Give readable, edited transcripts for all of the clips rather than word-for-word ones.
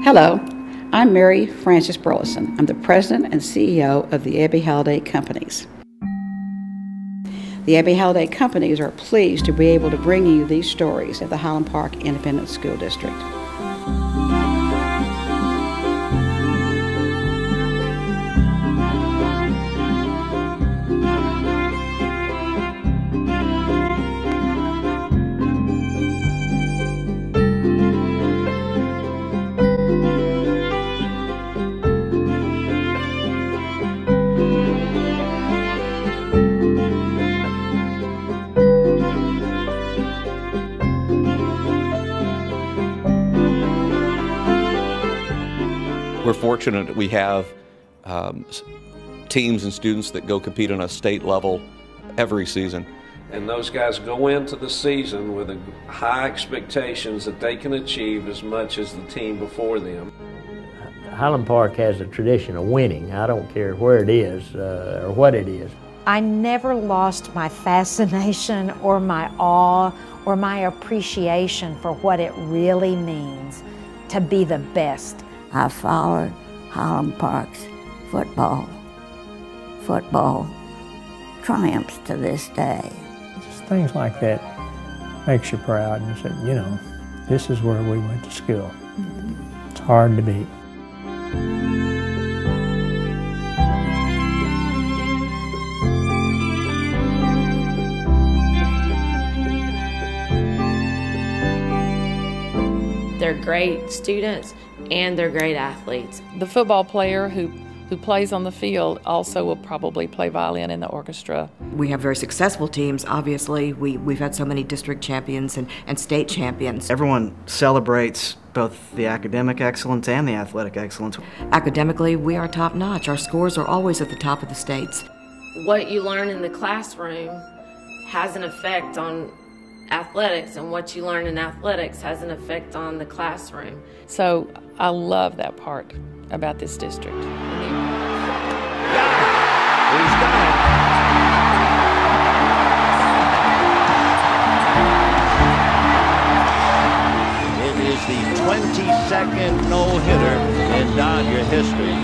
Hello, I'm Mary Frances Burleson. I'm the President and CEO of the Abbey Halliday Companies. The Abbey Halliday Companies are pleased to be able to bring you these stories at the Highland Park Independent School District. We're fortunate that we have teams and students that go compete on a state level every season. And those guys go into the season with high expectations that they can achieve as much as the team before them. Highland Park has a tradition of winning. I don't care where it is or what it is. I never lost my fascination or my awe or my appreciation for what it really means to be the best. I followed Highland Park's football triumphs to this day. Just things like that makes you proud and you say, you know, this is where we went to school. It's hard to beat. They're great students and they're great athletes. The football player who plays on the field also will probably play violin in the orchestra. We have very successful teams, obviously. We've had so many district champions and state champions. Everyone celebrates both the academic excellence and the athletic excellence. Academically, we are top notch. Our scores are always at the top of the states. What you learn in the classroom has an effect on athletics, and what you learn in athletics has an effect on the classroom. So I love that part about this district. He's got it. It is the 22nd no-hitter in Dodger history.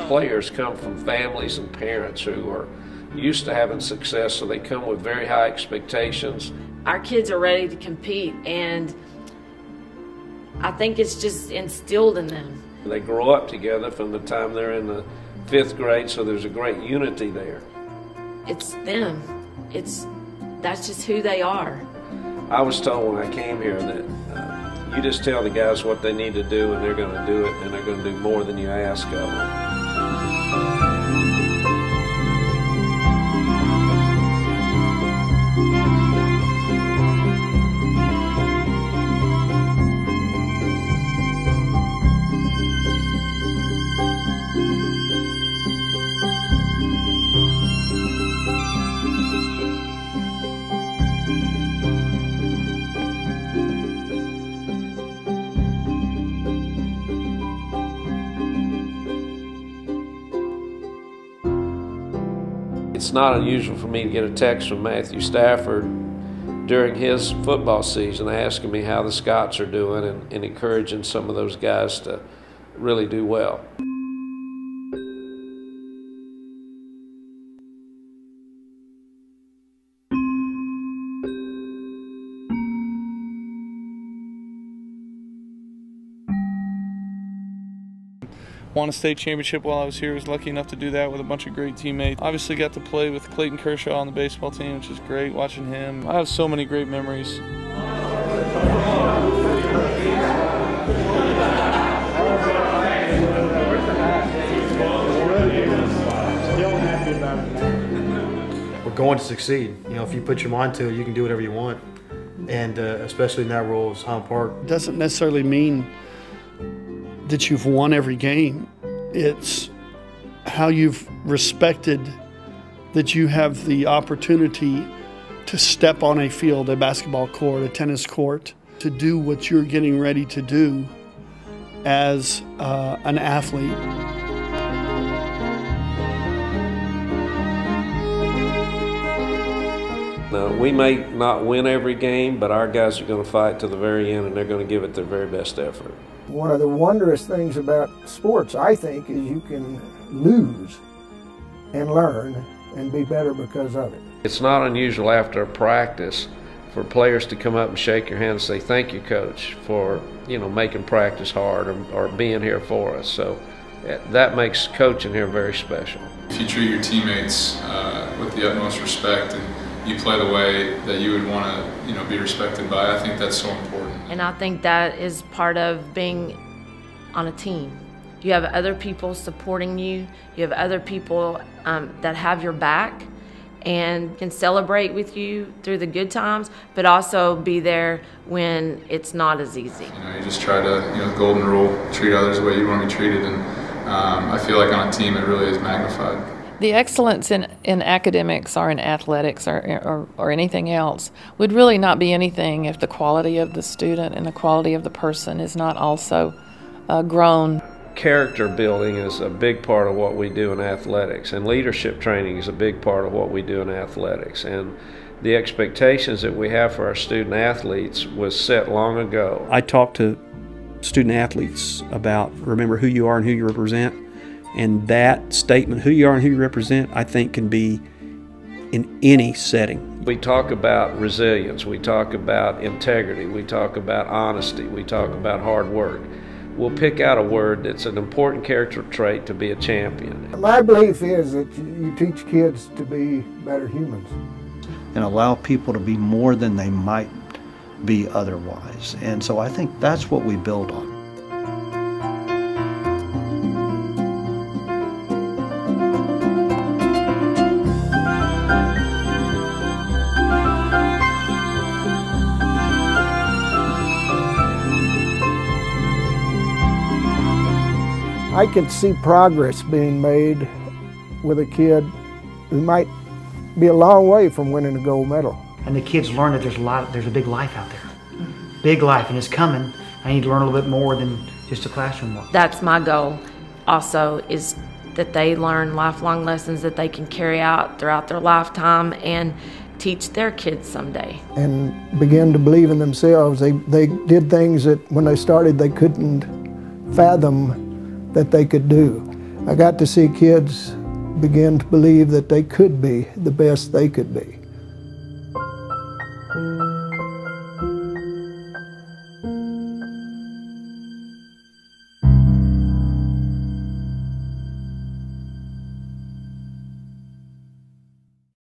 Players come from families and parents who are used to having success, so they come with very high expectations. Our kids are ready to compete, and I think it's just instilled in them. They grow up together from the time they're in the 5th grade, so there's a great unity there. It's them. That's just who they are. I was told when I came here that you just tell the guys what they need to do and they're going to do it, and they're going to do more than you ask of them. It's not unusual for me to get a text from Matthew Stafford during his football season asking me how the Scots are doing and encouraging some of those guys to really do well. Won a state championship while I was here. Was lucky enough to do that with a bunch of great teammates. Obviously got to play with Clayton Kershaw on the baseball team, which is great, watching him. I have so many great memories. We're going to succeed. You know, if you put your mind to it, you can do whatever you want. And especially in that role as Highland Park. It doesn't necessarily mean that you've won every game. It's how you've respected that you have the opportunity to step on a field, a basketball court, a tennis court, to do what you're getting ready to do as an athlete. Now, we may not win every game, but our guys are going to fight to the very end, and they're going to give it their very best effort. One of the wondrous things about sports, I think, is you can lose and learn and be better because of it. It's not unusual after a practice for players to come up and shake your hand and say, "Thank you, Coach, for making practice hard or being here for us." So that makes coaching here very special. If you treat your teammates with the utmost respect and you play the way that you would want to be respected by, I think that's so important. And I think that is part of being on a team. You have other people supporting you. You have other people that have your back and can celebrate with you through the good times, but also be there when it's not as easy. You just try to, golden rule, treat others the way you want to be treated, and I feel like on a team it really is magnified. The excellence in academics or in athletics or anything else would really not be anything if the quality of the student and the quality of the person is not also grown. Character building is a big part of what we do in athletics, and leadership training is a big part of what we do in athletics. And the expectations that we have for our student athletes was set long ago. I talk to student athletes about remember who you are and who you represent, and that statement, who you are and who you represent, I think can be in any setting. We talk about resilience, we talk about integrity, we talk about honesty, we talk about hard work. We'll pick out a word that's an important character trait to be a champion. My belief is that you teach kids to be better humans. And allow people to be more than they might be otherwise. And so I think that's what we build on. I could see progress being made with a kid who might be a long way from winning a gold medal. And the kids learn that there's a big life out there. Big life, and it's coming. I need to learn a little bit more than just a classroom work. That's my goal also, is that they learn lifelong lessons that they can carry out throughout their lifetime and teach their kids someday. And begin to believe in themselves. They did things that when they started they couldn't fathom that they could do. I got to see kids begin to believe that they could be the best they could be.